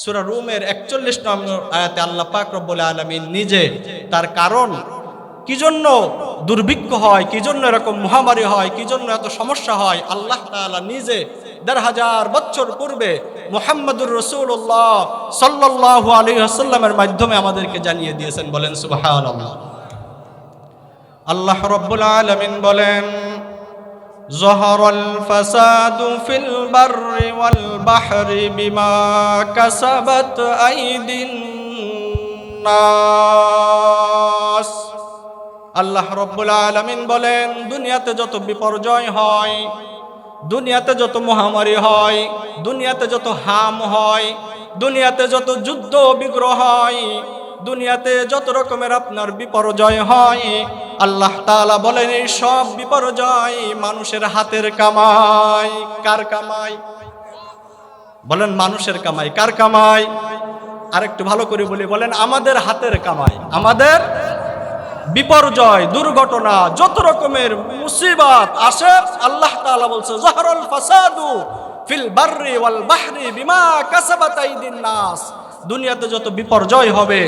সূরা রুমের 41 নম্বর আয়াতে আল্লাহ পাক রব্বুল আলামিন নিজে তার কারণ কি জন্য দুর্ভিক্ষ হয়, কি জন্য এরকম মহামারী হয়, কি জন্য এত সমস্যা হয়, আল্লাহ তাআলা নিজে ১৫০০ বছর পূর্বে মুহাম্মদুর রাসূলুল্লাহ সাল্লাল্লাহু আলাইহি ওয়াসাল্লামের মাধ্যমে আমাদেরকে জানিয়ে দিয়েছেন। বলেন সুবহানাল্লাহ। আল্লাহ রাব্বুল আলামিন বলেন, যহারাল ফাসাদু ফিল বাররি ওয়াল বাহরি বিমা কাসাবাত আইদিন নাস। আল্লাহ রাব্বুল আলামিন বলেন, দুনিয়াতে যত বিপর্যয় হয়, দুনিয়াতে যত মহামারী হয়, দুনিয়াতে যত হাম হয়, দুনিয়াতে যত যুদ্ধ বিগ্রহ হয়, দুনিয়াতে যত রকমের আপনার বিপর্যয় হয়, আল্লাহ তাআলা বলেন এই সব বিপর্যয় মানুষের হাতের কামাই। কার কামাই? বলেন মানুষের কামাই। কার কামাই? আরেকটু ভালো করে বলি, বলেন আমাদের হাতের কামাই। আমাদের বিপর্যয়, দুর্ঘটনা, যত রকমের মুসিবত আসে, আল্লাহ তাআলা বলছে যহরাল ফাসাদু ফিল বাররি ওয়াল বাহরি বিমা কাসাবাত আইদিন নাস। দুনিয়াতে যত বিপর্যয় হবে,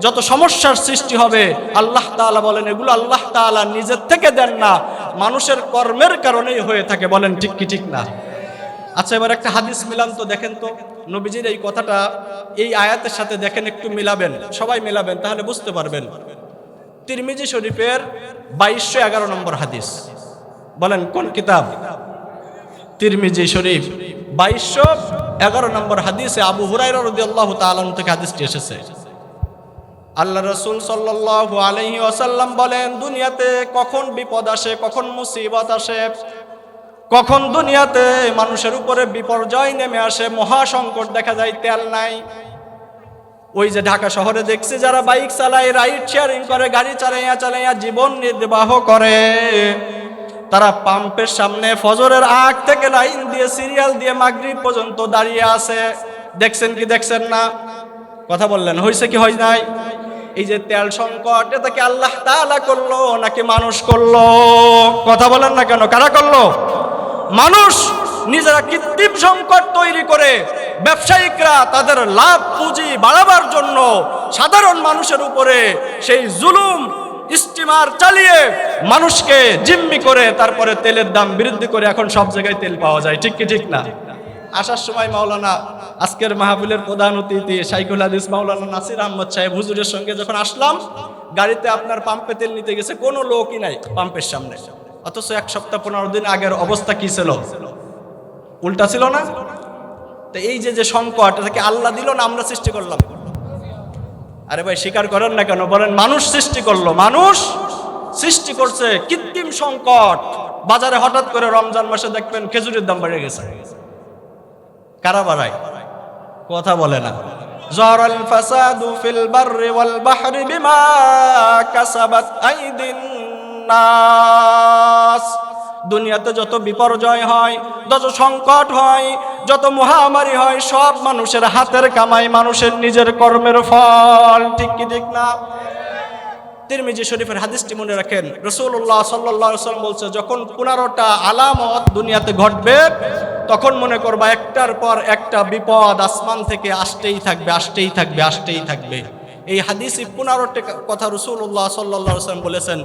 যত সমস্যার সৃষ্টি হবে, আল্লাহ তাআলা বলেন এগুলো আল্লাহ তাআলা নিজের থেকে দেন না, মানুষের কর্মের কারণেই হয়ে থাকে। বলেন ঠিক কি ঠিক না? আচ্ছা, এবার একটা হাদিস মিলান তো, দেখেন তো নবীজির এই কথাটা এই আয়াতের সাথে দেখেন, একটু মিলাবেন, সবাই মিলাবেন, তাহলে বুঝতে পারবেন। তিরমিজি শরীফের 2211 নম্বর হাদিস। বলেন কোন কিতাব? তিরমিজি শরীফ 2211 নম্বর হাদিসে আবু হুরায়রা রাদিয়াল্লাহু তাআলা থেকে হাদিসটি এসেছে। আল্লাহ রাসূল সাল্লাল্লাহু আলাইহি ওয়াসাল্লাম বলেন, দুনিয়াতে কখন বিপদ আসে, কখন মুসিবত আসে, কখন দুনিয়াতে মানুষের উপরে বিপর্যয় নেমে আসে, মহাসংকট দেখা যায়, তেল নাই। ওই যে ঢাকা শহরে দেখছি যারা বাইক চালায়, রাইড শেয়ারিং করে, গাড়ি চালাইয়া জীবন নির্বাহ করে, তারা পাম্পের সামনে ফজরের আগ থেকে লাইন দিয়ে সিরিয়াল দিয়ে মাগরিব পর্যন্ত দাঁড়িয়ে আছে। দেখছেন কি দেখছেন না? কথা বললেন, হয়েছে কি হয় নাই? এই যে তেল সংকট, এটা কি আল্লাহ তাআলা করলো নাকি মানুষ করলো? কথা বলেন না কেন? কারা করলো? মানুষ নিজেরা কৃত্রিম সংকট তৈরি করে, ব্যবসায়িকরা তাদের লাভ পুঁজি বাড়াবার জন্য সাধারণ মানুষের উপরে সেই জুলুম স্টিমার চালিয়ে মানুষকে জিম্মি করে, তারপরে তেলের দাম বৃদ্ধি করে এখন সব জায়গায় তেল পাওয়া যায়। ঠিক কি ঠিক না? আসার সময় মাওলানা, আজকের মাহফিলের প্রধান অতিথি শাইখুল হাদিস মাওলানা নাসির আহমদ সাহেব হুজুরের সঙ্গে যখন আসলাম, গাড়িতে আপনার পাম্পে তেল নিতে গেছে, কোনো লোকই নাই পাম্পের সামনে, অথচ 1 সপ্তাহ 15 দিন আগের অবস্থা কি ছিল? উল্টা ছিল না? তো এই যে সংকট, এটাকে আল্লাহ দিল না আমরা সৃষ্টি করলাম? আরে ভাই, স্বীকার করেন না কেন? বলেন মানুষ সৃষ্টি করলো, মানুষ সৃষ্টি করছে কৃত্রিম সংকট। বাজারে হঠাৎ করে রমজান মাসে দেখবেন খেজুরের দাম বেড়ে গেছে। কারা বাড়ায়? কথা বলে না। যহরাল ফাসাদু ফিল বাররি ওয়াল বাহরি বিমা কাসাবাত আইদিন নাস। দুনিয়াতে যত বিপর্যয় হয়, যত সংকট হয়, যত মহামারী হয়, সব মানুষের হাতের কামাই, মানুষের নিজের কর্মের ফল। ঠিক কি ঠিক না? তিরমিজি শরীফের হাদিসটি মনে রাখেন, রাসূলুল্লাহ সাল্লাল্লাহু আলাইহি ওয়াসাল্লাম বলছে, যখন 15টা আলামত দুনিয়াতে ঘটবে, তখন মনে করবা একটার পর একটা বিপদ আসমান থেকে আসতেই থাকবে, আসতেই থাকবে, আসতেই থাকবে। এই হাদিসে 15টা কথা রাসূলুল্লাহ সাল্লাল্লাহু আলাইহি ওয়াসাল্লাম বলেছেন।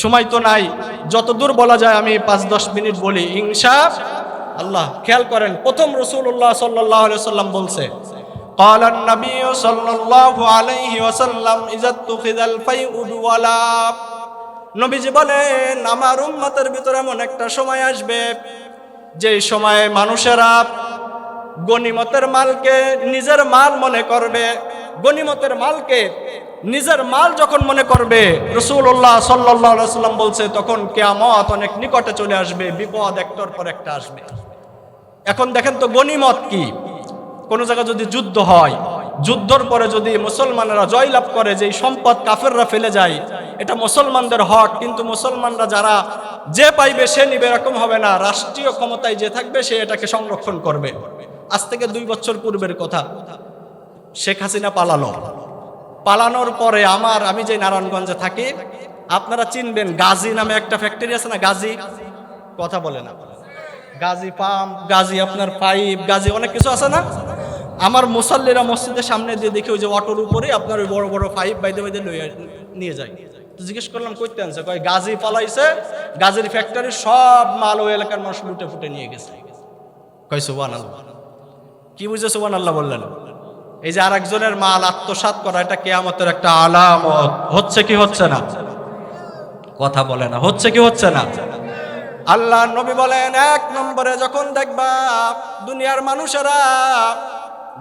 সময় তো নাই, যতদূর বলা যায় আমি 5-10 মিনিট বলি ইনশাআল্লাহ। খেয়াল করেন, প্রথম রাসূলুল্লাহ সাল্লাল্লাহু আলাইহি ওয়াসাল্লাম বলছে, قال النبي صلى الله عليه وسلم إذا اتخذ الفيء بولا। নবীজি বলেন, আমার উম্মতের ভিতরে এমন একটা সময় আসবে, যে সময়ে মানুষেরা গনিমতের মালকে নিজের মাল মনে করবে। গনিমতের মালকে নিজের মাল যখন মনে করবে, রাসূলুল্লাহ সাল্লাল্লাহু আলাইহি ওয়াসাল্লাম বলছে, তখন কিয়ামত অনেক নিকটে চলে আসবে, বিপদ একটার পর একটা আসবে। এখন দেখেন তো গনিমত কি? কোনো জায়গায় যদি যুদ্ধ হয়, যুদ্ধর পরে যদি মুসলমানেরা জয়লাভ করে, যেই সম্পদ কাফেররা ফেলে যায়, এটা মুসলমানদের হক, কিন্তু মুসলমানরা যারা যে পাইবে সে নিবে, এরকম হবে না। রাষ্ট্রীয় ক্ষমতায় যে থাকবে সে এটাকে সংরক্ষণ করবে। আজ থেকে 2 বছর পূর্বের কথা, শেখ হাসিনা পালানোর পরে আমি যে নারায়ণগঞ্জে থাকি, আপনারা চিনবেন, গাজী নামে একটা ফ্যাক্টরি আছে না? গাজী, কথা বলে না? গাজী পাম্প, গাজী আপনার পাইপ, গাজী অনেক কিছু আছে না? আমার মুসাল্লিরা মসজিদের সামনে দিয়ে দেখি ওই যে অটোর উপরে আপনার ওই বড় বড় পাইপ বাইদে বাইদে নিয়ে যায়। তো জিজ্ঞেস করলাম কইতে আনছে, কয় গাজী পালাইছে, গাজীর ফ্যাক্টরির সব মাল ওই এলাকার মানুষ লুটে ফুটে নিয়ে গেছে। কয় সুবহানাল্লাহ। কি বুঝে সুবহানাল্লাহ বললেন? এই যে আরেকজনের মাল আত্মসাৎ করা, এটা কিয়ামতের একটা আলামত। হচ্ছে কি হচ্ছে না? কথা বলে না, হচ্ছে কি হচ্ছে না? আল্লাহ নবী বলেন, এক নম্বরে যখন দেখবা দুনিয়ার মানুষেরা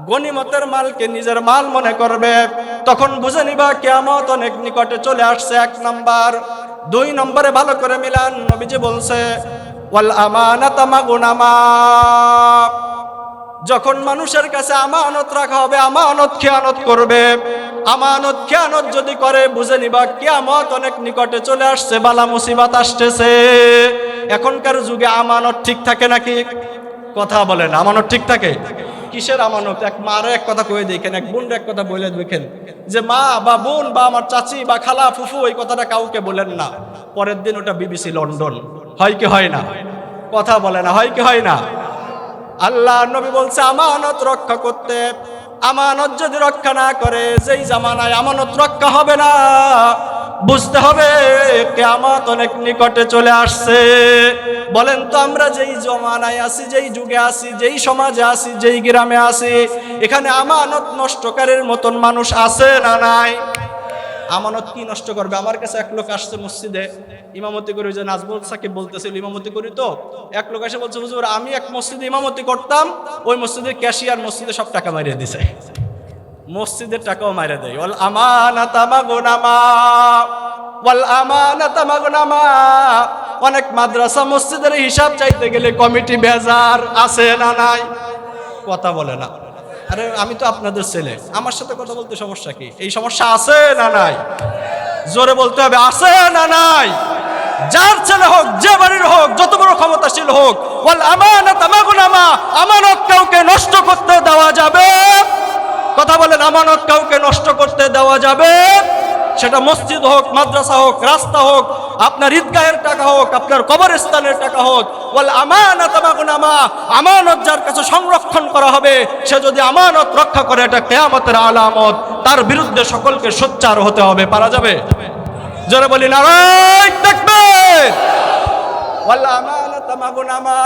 গনিমতের মালকে নিজের মাল মনে করবে, তখন বুঝে নিবা কিয়ামত অনেক নিকটে চলে আসছে। এক নম্বর। দুই নম্বরে ভালো করে মিলান, নবীজি বলছে ওয়াল আমানাতা মাগুনামা, যখন মানুষের কাছে আমানত রাখা হবে, আমানত খেয়ানত করবে। আমানত খেয়ানত যদি করে, বুঝে নিবা কিয়ামত অনেক নিকটে চলে আসছে, বালা মুসিবত আসতেছে। এখনকার যুগে আমানত ঠিক থাকে নাকি? কথা বলেন, আমানত ঠিক থাকে? কিসের আমানত? এক মারে এক কথা কয়ে দেখেন, এক বোন এক কথা বলে দেখেন, যে মা বা বোন বা আমার চাচি বা খালা ফুফু ওই কথাটা কাউকে বলেন না, পরের দিন ওটা বিবিসি লন্ডন। হয় কি হয় না? কথা বলে না, হয় কি হয় না? আল্লাহ নবী বলছে আমানত রক্ষা করতে। আমানত যদি রক্ষা না করে, যেই জামানায় আমানত রক্ষা হবে না, বুঝতে হবে কিয়ামত অনেক নিকটে চলে আসছে। বলেন তো, আমরা যেই জামানায় আছি, যেই যুগে আছি, যেই সমাজে আছি, যেই গ্রামে আছি, এখানে আমানত নষ্টকারীর মতন মানুষ আছে না নাই? আমানত কি নষ্ট করবে? আমার কাছে এক লোক আসছে মসজিদে ইমামতি করি, যে নাজবুল সাকিব বলতেছিল ইমামতি করি, তো এক লোক এসে বলছে, হুজুর আমি এক মসজিদে ইমামতি করতাম, ওই মসজিদের ক্যাশিয়ার মসজিদে সব টাকা মারিয়ে দিছে। মসজিদের টাকাও মারিয়ে দেয়। ওয়াল আমানাতা মাগুনামা, ওয়াল আমানাতা মাগুনামা। অনেক মাদ্রাসা মসজিদের হিসাব চাইতে গেলে কমিটি বেজার, আছে না নাই? কথা বলে না। আরে আমি তো আপনাদের ছেলে, আমার সাথে কথা বলতে সমস্যা কি? এই সমস্যা আছে না নাই? জোরে বলতে হবে, আছে না নাই? যার ছেলে হোক, যে বাড়ির হোক, যত বড় ক্ষমতাশীল হোক, ওয়াল আমানাত মাগুনামা, আমানত কাউকে নষ্ট করতে দেওয়া যাবে? কথা বলেন, আমানত কাউকে নষ্ট করতে দেওয়া যাবে? সেটা মসজিদ হোক, মাদ্রাসা হোক, রাস্তা হোক, আপনার ঈদগাহের টাকা হোক, আপনার কবরস্থানের টাকা হোক। ওয়াল আমানাত মাগুনামা, আমানত যার কাছে সংরক্ষণ করা হবে, সে যদি আমানত রক্ষা করে, এটা কিয়ামতের আলামত। তার বিরুদ্ধে সকলকে সোচ্চার হতে হবে। পারা যাবে? জোরে বলি নারায়ে তাকবীর। ওয়াল আমানাত মাগুনামা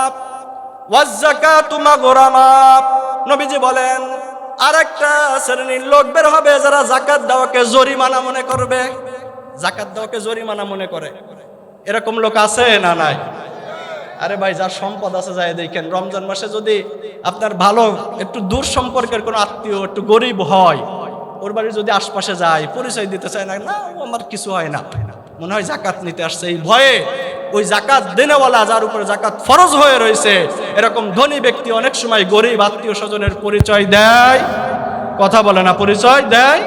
ওয়াজ যাকাতু মাগরামা। নবীজি বলেন, আরেকটা শ্রেণীর লোক বের হবে, যারা যাকাত দেওয়াকে জরিমানা মনে করবে। যাকাত দেওয়াকে জরিমানা মনে করে, এরকম লোক আছে না নাই? আরে ভাই, যার সম্পদ আছে যায় দেখেন, রমজান মাসে যদি আপনার ভালো একটু দূর সম্পর্কের কোনো আত্মীয় একটু গরিব হয়, ওর বাড়ি যদি আশপাশে যায়, পরিচয় দিতে চায় না, না আমার কিছু হয় না, মনে হয় জাকাত নিতে আসছে, এই ভয়ে ওই জাকাত দেনেওয়ালা, যার উপরে জাকাত ফরজ হয়ে রয়েছে, এরকম ধনী ব্যক্তি অনেক সময় গরিব আত্মীয় স্বজনের পরিচয় দেয়। কথা বলে না, পরিচয় দেয়।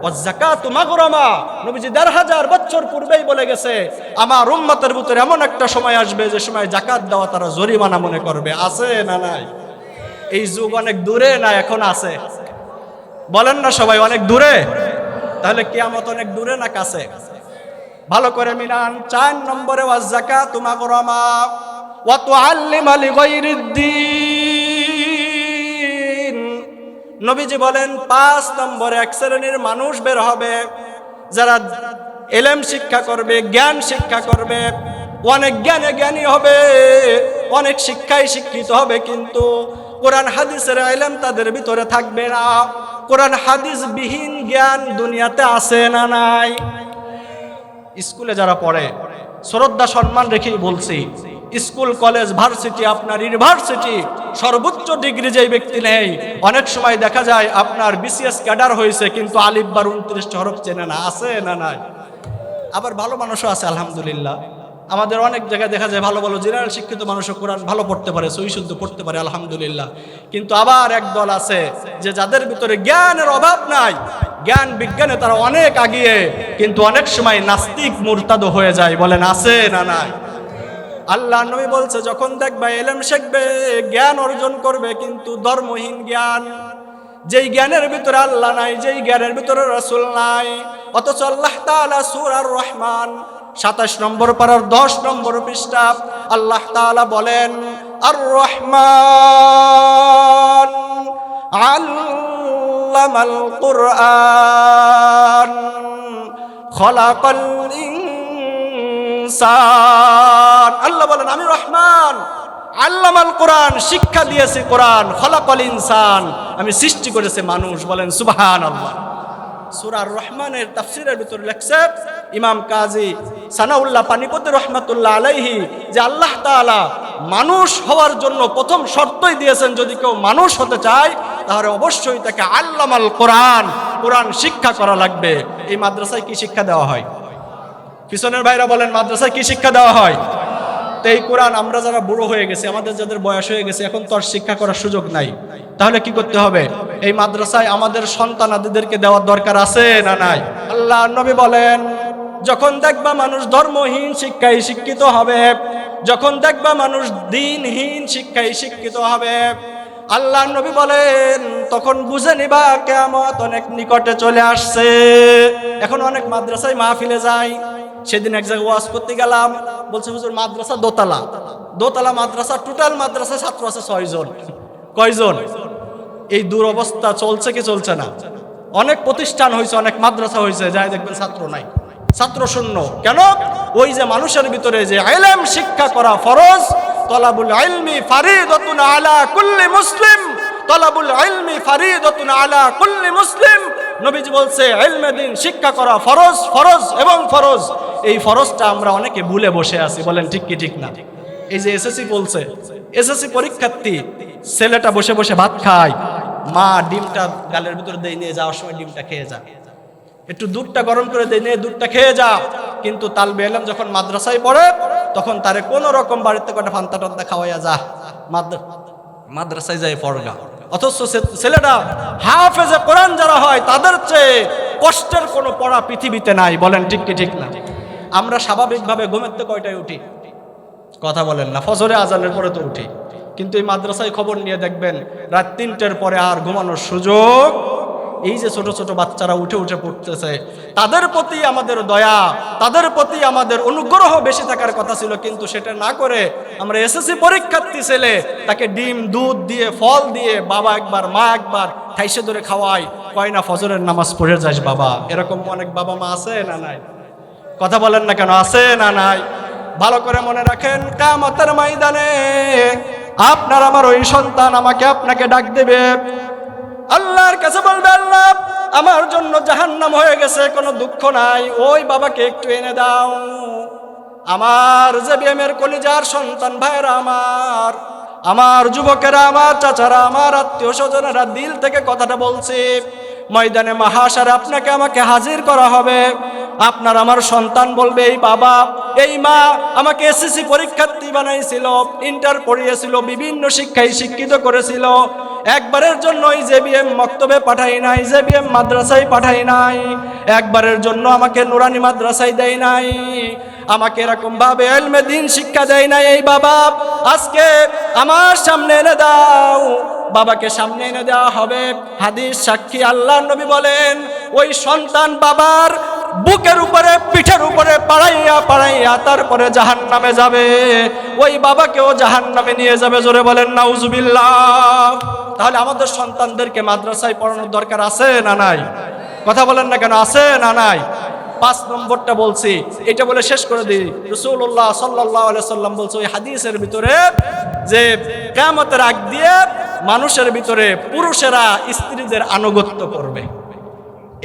ওয়াজ-যাকাতু মাগরামা, নবীজি ১৫০০ বছর পূর্বেই বলে গেছে, আমার উম্মতের ভিতরে এমন একটা সময় আসবে, যে সময় জাকাত দেওয়া তারা জরিমানা মনে করবে। আছে না নাই? এই যুগ অনেক দূরে না এখন আছে? বলেন না সবাই, অনেক দূরে? তাহলে কিয়ামত অনেক দূরে না কাছে? ভালো করে মিলান। ৪ নম্বরে ওয়াজ-যাকাতু মাগরামা ওয়া তুআল্লিমা লিগাইরিদ্দিন। নবীজি বলেন ৫ নম্বরে এক শ্রেণীর মানুষ বের হবে, যারা ইলম শিক্ষা করবে, জ্ঞান শিক্ষা করবে, অনেক জ্ঞানে জ্ঞানী হবে, অনেক শিক্ষায় শিক্ষিত হবে, কিন্তু কোরআন হাদিসের ইলম তাদের ভিতরে থাকবে না। কোরআন হাদিস বিহীন জ্ঞান দুনিয়াতে আছে না নাই? স্কুলে যারা পড়ে, শ্রদ্ধা সম্মান রেখেই বলছি, স্কুল কলেজ ভার্সিটি, আপনার ইউনিভার্সিটি, সর্বোচ্চ ডিগ্রি যেই ব্যক্তি নেই, অনেক সময় দেখা যায় আপনার বিসিএস ক্যাডার হয়েছে, কিন্তু আলিফ বার ২৯ হরফ চেনে না। আছে না নাই? আবার ভালো মানুষও আছে আলহামদুলিল্লাহ। আমাদের অনেক জায়গায় দেখা যায় ভালো ভালো জেনারেল শিক্ষিত মানুষও কোরআন ভালো পড়তে পারে, সহি শুদ্ধ পড়তে পারে আলহামদুলিল্লাহ। কিন্তু আবার এক দল আছে, যে যাদের ভিতরে জ্ঞানের অভাব নাই, জ্ঞান বিজ্ঞানে তারা অনেক আগিয়ে, কিন্তু অনেক সময় নাস্তিক মুরতাদ হয়ে যায়। বলেন আছে না নাই? আল্লাহ নবী বলছে, যখন দেখবা ইলম শিখবে, জ্ঞান অর্জন করবে, কিন্তু ধর্মহীন জ্ঞান, যেই জ্ঞানের ভিতরে আল্লাহ নাই, যেই জ্ঞানের ভিতরে রাসূল নাই। অথচ আল্লাহ তাআলা সূরা রহমান ২৭ নম্বর পারার ১০ নম্বর পৃষ্ঠা আল্লাহ তাআলা বলেন, আর রহমান আল্লামাল কুরআন খলাকাল ইনসান। আল্লাহ বলেন আমি রহমান, আল্লামাল কোরআন শিক্ষা দিয়েছি কোরআন, খলাকাল ইনসান আমি সৃষ্টি করেছি মানুষ। বলেন সুবহানাল্লাহ। সূরা রহমানের তাফসীরের ভিতরে লেখছে ইমাম কাজী সানাউল্লাহ পানিপতি রহমাতুল্লাহ আলাইহি যে আল্লাহ তাআলা মানুষ হওয়ার জন্য প্রথম শর্তই দিয়েছেন, যদি কেউ মানুষ হতে চায় তাহলে অবশ্যই তাকে আল্লামাল কোরআন, কোরআন শিক্ষা করা লাগবে। এই মাদ্রাসায় কি শিক্ষা দেওয়া হয়? পিছনের ভাইরা বলেন মাদ্রাসায় কি শিক্ষা দেওয়া হয়? তো এই কোরআন আমরা যারা বুড়ো হয়ে গেছে, আমাদের যাদের বয়স হয়ে গেছে, এখন তো আর শিক্ষা করার সুযোগ নাই, তাহলে কি করতে হবে? এই মাদ্রাসায় আমাদের সন্তানাদিদেরকে দেওয়ার দরকার আছে না নাই? আল্লাহ নবী বলেন যখন দেখবা মানুষ ধর্মহীন শিক্ষায় শিক্ষিত হবে, যখন দেখবা মানুষ দ্বীনহীন শিক্ষায় শিক্ষিত হবে, আল্লাহ নবী বলেন তখন বুঝে নিবা কিয়ামত অনেক নিকটে চলে আসছে। এখন অনেক মাদ্রাসায় মাহফিলে যায়। সেদিন এক জায়গায় ওয়াজ করতে গেলাম, বলছে হুজুর মাদ্রাসা দোতলা, দোতলা মাদ্রাসা, টোটাল মাদ্রাসা ছাত্র আছে 6 জন। কয়জন? এই দুরবস্থা চলছে কি চলছে না? অনেক প্রতিষ্ঠান হয়েছে, অনেক মাদ্রাসা হয়েছে, যাই দেখবেন ছাত্র নাই, ছাত্র শূন্য। কেন? ওই যে মানুষের ভিতরে যে ইলম শিক্ষা করা ফরজ, তলাবুল ইলমি ফারিদাতুন আলা কুল্লি মুসলিম, তলাবুল ইলমি ফারিদাতুন আলা কুল্লি মুসলিম। নবীজি বলছে ইলমে দ্বীন শিক্ষা করা ফরজ, ফরজ এবং ফরজ। এই ফরজটা আমরা অনেকে ভুলে বসে আছি। বলেন ঠিক কি ঠিক না? এই যে এসএসসি বলছে, এসএসসি পরীক্ষার্থী ছেলেটা বসে বসে ভাত খায়, মা ডিমটা গালের ভিতরে দিয়ে নিয়ে যাওয়ার সময় ডিমটা খেয়ে যা, একটু দুধটা গরম করে দিয়ে নিয়ে দুধটা খেয়ে যা। কিন্তু তালবে ইলম যখন মাদ্রাসায় পড়ে তখন তারে কোন রকম বাড়িতে কটা ফান্তা টান্তা খাওয়াইয়া যা, মাদ্রাসায় যায় পড়গা। অথচ ছেলেটা হাফেজে কোরআন যারা হয় তাদের চেয়ে কষ্টের কোনো পড়া পৃথিবীতে নাই। বলেন ঠিক কি ঠিক না? আমরা স্বাভাবিকভাবে ঘুমেতে কয়টায় উঠি? কথা বলেন না, ফজরে আজানের পরে তো উঠি। কিন্তু এই মাদ্রাসায় খবর নিয়ে দেখবেন রাত 3টের পরে আর ঘুমানোর সুযোগ। এই যে ছোট ছোট বাচ্চারা উঠে উঠে পড়তেছে, তাদের প্রতি আমাদের দয়া, তাদের প্রতি আমাদের অনুগ্রহ বেশি থাকার কথা ছিল, কিন্তু সেটা না করে আমরা এসএসসি পরীক্ষার্থী ছেলে তাকে ডিম দুধ দিয়ে ফল দিয়ে বাবা একবার মা একবার খাইসে ধরে খাওয়াই, কয় না ফজরের নামাজ পড়ে যাস বাবা। এরকম অনেক বাবা মা আছে না নাই? কথা বলেন না কেন? আছে না নাই? ভালো করে মনে রাখেন, কিয়ামতের ময়দানে আপনার আমার ওই সন্তান আমাকে আপনাকে ডাক দেবে, আল্লাহর কাছে বলবে আল্লাহ আমার জন্য জাহান্নাম হয়ে গেছে, কোনো দুঃখ নাই, ওই বাবাকে একটু এনে দাও। আমার জেবিএমের কলিজার সন্তান ভাইরা, আমার যুবকেরা, আমার চাচারা, আমার আত্মীয় স্বজনেরা, দিল থেকে কথাটা বলছি, ময়দানে মাহাশারে আপনাকে আমাকে হাজির করা হবে। আপনার আমার সন্তান বলবে এই বাবা এই মা আমাকে এসএসসি পরীক্ষার্থী বানাইছিল, ইন্টার পড়িয়েছিল, বিভিন্ন শিক্ষায় শিক্ষিত করেছিল, একবারের জন্য এই জেবিএম মক্তবে পাঠাই নাই, জেবিএম মাদ্রাসায় পাঠাই নাই, একবারের জন্য আমাকে নুরানি মাদ্রাসায় দেয় নাই, আমাকে এরকম ভাবে ইলমে দ্বীন শিক্ষা দেয় নাই। এই বাবা আজকে আমার সামনে এনে দাও। বাবাকে সামনে এনে দেওয়া হবে। হাদিস সাক্ষী, আল্লাহর নবী বলেন ওই সন্তান বাবার বুকের উপরে পিঠের উপরে পাড়াইয়া পাড়াইয়া তারপরে জাহান্নামে যাবে, ওই বাবাকেও জাহান্নামে নিয়ে যাবে। জোরে বলেন নাউজুবিল্লাহ। তাহলে আমাদের সন্তানদেরকে মাদ্রাসায় পড়ানোর দরকার আছে না নাই? কথা বলেন না কেন? আছে না নাই? 5 নম্বরটা বলছি, এটা বলে শেষ করে দিই। রাসূলুল্লাহ সাল্লাল্লাহু আলাইহি সাল্লাম বলছে ওই হাদিসের ভিতরে যে কিয়ামতের আগ দিয়ে মানুষের ভিতরে পুরুষেরা স্ত্রীদের আনুগত্য করবে।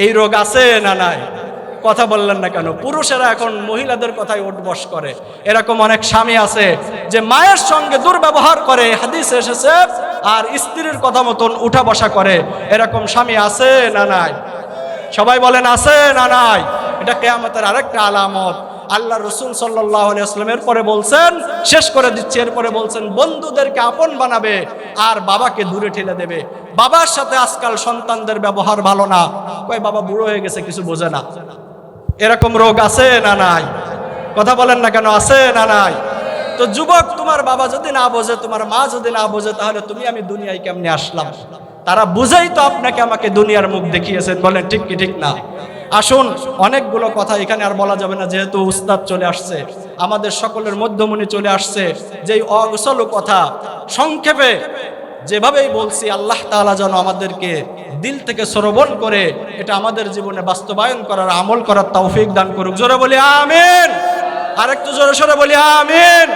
এই রোগ আছে না নাই? কথা বললেন না কেন? পুরুষেরা এখন মহিলাদের কথায় উঠবস করে। এরকম অনেক স্বামী আছে যে মায়ের সঙ্গে দুর্ব্যবহার করে, হাদিসে এসেছে, আর স্ত্রীর কথা মতন উঠা বসা করে। এরকম স্বামী আছে না নাই? সবাই বলেন আছে না নাই? এটা কিয়ামতের আরেকটা আলামত। আল্লাহ রসুল সাল্লাল্লাহু আলাইহি ওয়াসাল্লামের পরে বলছেন, শেষ করে দিচ্ছি, এরপরে বলছেন বন্ধুদেরকে আপন বানাবে আর বাবাকে দূরে ঠেলে দেবে। বাবার সাথে আজকাল সন্তানদের ব্যবহার ভালো না, কয় বাবা বুড়ো হয়ে গেছে, কিছু বোঝে না। এরকম রোগ আছে না নাই? কথা বলেন না কেন? আছে না নাই? তো যুবক, তোমার বাবা যদি না বোঝে, তোমার মা যদি না বোঝে, তাহলে তুমি আমি দুনিয়ায় কেমনে আসলাম? তারা বুঝেই তো আপনাকে আমাকে দুনিয়ার মুখ দেখিয়েছেন। বলেন ঠিক কি ঠিক না? আসুন, অনেকগুলো কথা এখানে আর বলা যাবে না, যেহেতু উস্তাদ চলে আসছে, আমাদের সকলের মধ্যমণি চলে আসছে। যেই অগোছালো কথা সংক্ষেপে যেভাবেই বলছি আল্লাহ তাআলা যেন আমাদেরকে দিল থেকে শ্রবণ করে এটা আমাদের জীবনে বাস্তবায়ন করার, আমল করার তৌফিক দান করুক। জোরে বলি আমিন। আরেকটু জোরে সোরে বলি আমিন।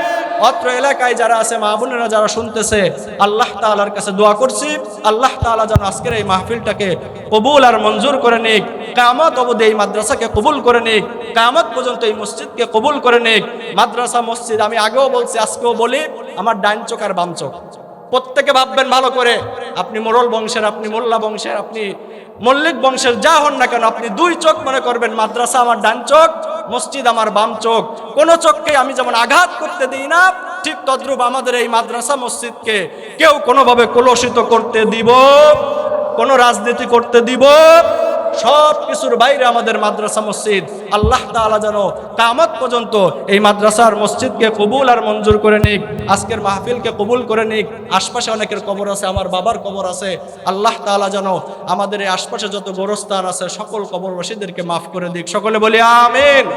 অত্র এলাকায় যারা আছে, মা বোনেরা যারা শুনতেছে, আল্লাহ তাআলার কাছে দোয়া করছি আল্লাহ তাআলা যেন আজকের এই মাহফিলটাকে কবুল আর মঞ্জুর করে নিক। কিয়ামত অবধি এই মাদ্রাসাকে কবুল করে নিক, কিয়ামত পর্যন্ত এই মসজিদকে কবুল করে নিক। মাদ্রাসা মসজিদ আমি আগেও বলছি, আজকেও বলি, আমার ডাইন চোখ আর বাম চোখ। প্রত্যেকে ভাববেন ভালো করে, আপনি মোড়ল বংশের, আপনি মোল্লা বংশের, আপনি মল্লিক বংশের, যা হন না কেন, আপনি দুই চোখ মনে করবেন। মাদ্রাসা আমার ডান চোখ, মসজিদ আমার বাম চোখ। কোন চোখকে আমি যেমন আঘাত করতে দিই না, ঠিক তদ্রূপ আমাদের এই মাদ্রাসা মসজিদকে কেউ কোনোভাবে কলুষিত করতে দিব, কোন রাজনীতি করতে দিব, সব কিছুর বাইরে আমাদের মাদ্রাসা মসজিদ। আল্লাহ তাআলা যেন কিয়ামত পর্যন্ত এই মাদ্রাসার মসজিদকে কবুল আর মঞ্জুর করে নিক, আজকের মাহফিলকে কবুল করে নিক। আশপাশে অনেকের কবর আছে, আমার বাবার কবর আছে, আল্লাহ তাআলা যেন আমাদের এই আশপাশে যত গোরস্থান আছে সকল কবরবাসীদেরকে মাফ করে দিক। সকলে বলি আমিন।